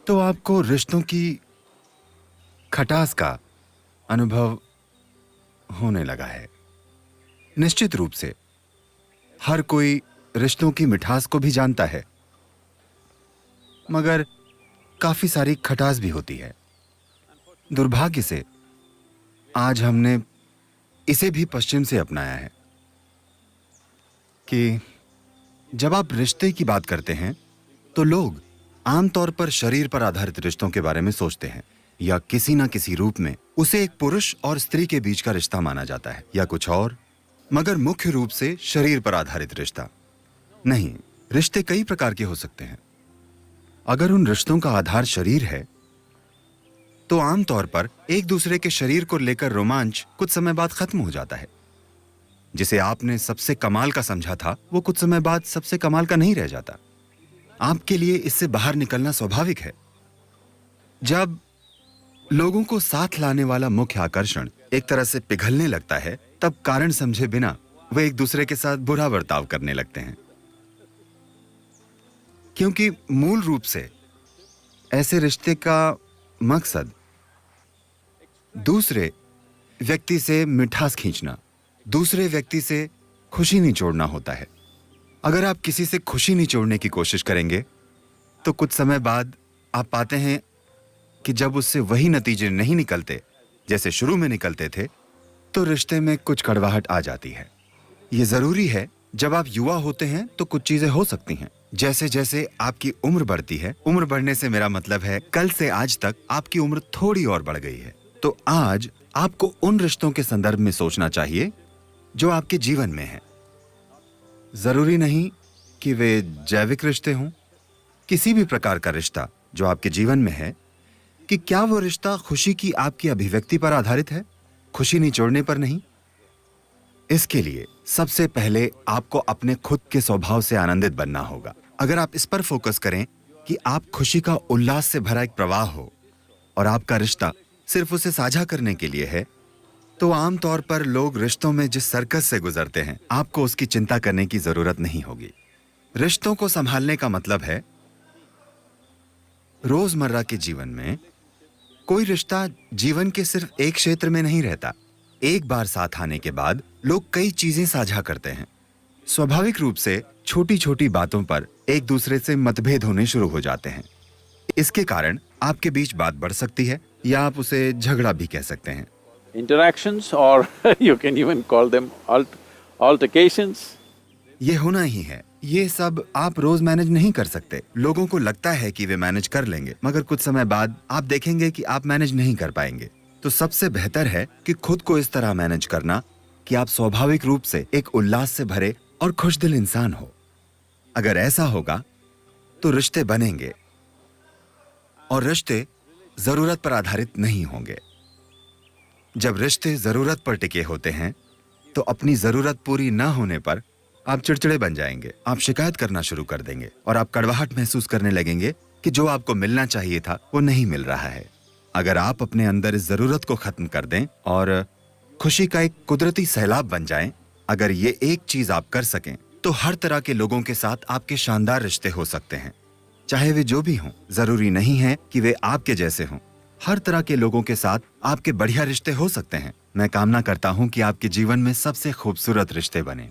तो आपको रिश्तों की खटास का अनुभव होने लगा है। निश्चित रूप से हर कोई रिश्तों की मिठास को भी जानता है, मगर काफी सारी खटास भी होती है। दुर्भाग्य से आज हमने इसे भी पश्चिम से अपनाया है कि जब आप रिश्ते की बात करते हैं तो लोग आमतौर पर शरीर पर आधारित रिश्तों के बारे में सोचते हैं, या किसी ना किसी रूप में उसे एक पुरुष और स्त्री के बीच का रिश्ता माना जाता है, या कुछ और, मगर मुख्य रूप से शरीर पर आधारित रिश्ता नहीं। रिश्ते कई प्रकार के हो सकते हैं। अगर उन रिश्तों का आधार शरीर है तो आमतौर पर एक दूसरे के शरीर को लेकर रोमांच कुछ समय बाद खत्म हो जाता है। जिसे आपने सबसे कमाल का समझा था वो कुछ समय बाद सबसे कमाल का नहीं रह जाता। आपके लिए इससे बाहर निकलना स्वाभाविक है। जब लोगों को साथ लाने वाला मुख्य आकर्षण एक तरह से पिघलने लगता है, तब कारण समझे बिना वे एक दूसरे के साथ बुरा बर्ताव करने लगते हैं, क्योंकि मूल रूप से ऐसे रिश्ते का मकसद दूसरे व्यक्ति से मिठास खींचना, दूसरे व्यक्ति से खुशी निचोड़ना होता है। अगर आप किसी से खुशी निचोड़ने की कोशिश करेंगे तो कुछ समय बाद आप पाते हैं कि जब उससे वही नतीजे नहीं निकलते जैसे शुरू में निकलते थे, तो रिश्ते में कुछ कड़वाहट आ जाती है। यह जरूरी है। जब आप युवा होते हैं तो कुछ चीजें हो सकती हैं। जैसे जैसे आपकी उम्र बढ़ती है, उम्र बढ़ने से मेरा मतलब है कल से आज तक आपकी उम्र थोड़ी और बढ़ गई है, तो आज आपको उन रिश्तों के संदर्भ में सोचना चाहिए जो आपके जीवन में है। जरूरी नहीं कि वे जैविक रिश्ते हों। किसी भी प्रकार का रिश्ता जो आपके जीवन में है, कि क्या वो रिश्ता खुशी की आपकी अभिव्यक्ति पर आधारित है, खुशी निचोड़ने पर नहीं। इसके लिए सबसे पहले आपको अपने खुद के स्वभाव से आनंदित बनना होगा। अगर आप इस पर फोकस करें कि आप खुशी का उल्लास से भरा एक प्रवाह हो और आपका रिश्ता सिर्फ उसे साझा करने के लिए है, तो आमतौर पर लोग रिश्तों में जिस सर्कस से गुजरते हैं, आपको उसकी चिंता करने की जरूरत नहीं होगी। रिश्तों को संभालने का मतलब है रोजमर्रा के जीवन में कोई रिश्ता जीवन के सिर्फ एक क्षेत्र में नहीं रहता। एक बार साथ आने के बाद लोग कई चीजें साझा करते हैं। स्वाभाविक रूप से छोटी छोटी बातों पर एक दूसरे से मतभेद होने शुरू हो जाते हैं। इसके कारण आपके बीच बात बढ़ सकती है, या आप उसे झगड़ा भी कह सकते हैं। Interactions, or you can even call them altercations. ये होना ही है। ये सब आप रोज मैनेज नहीं कर सकते। लोगों को लगता है कि वे मैनेज कर लेंगे, मगर कुछ समय बाद आप देखेंगे कि आप मैनेज नहीं कर पाएंगे। तो सबसे बेहतर है कि खुद को इस तरह मैनेज करना कि आप स्वाभाविक रूप से एक उल्लास से भरे और खुशदिल इंसान हो। अगर ऐसा होगा तो रिश्ते बनेंगे, और रिश्ते जरूरत पर आधारित नहीं होंगे। जब रिश्ते जरूरत पर टिके होते हैं तो अपनी जरूरत पूरी न होने पर आप चिड़चिड़े बन जाएंगे, आप शिकायत करना शुरू कर देंगे, और आप कड़वाहट महसूस करने लगेंगे कि जो आपको मिलना चाहिए था वो नहीं मिल रहा है। अगर आप अपने अंदर इस जरूरत को खत्म कर दें और खुशी का एक कुदरती सैलाब बन जाएं, अगर ये एक चीज आप कर सकें, तो हर तरह के लोगों के साथ आपके शानदार रिश्ते हो सकते हैं, चाहे वे जो भी हों। जरूरी नहीं है कि वे आपके जैसे हों। हर तरह के लोगों के साथ आपके बढ़िया रिश्ते हो सकते हैं। मैं कामना करता हूं कि आपके जीवन में सबसे खूबसूरत रिश्ते बने।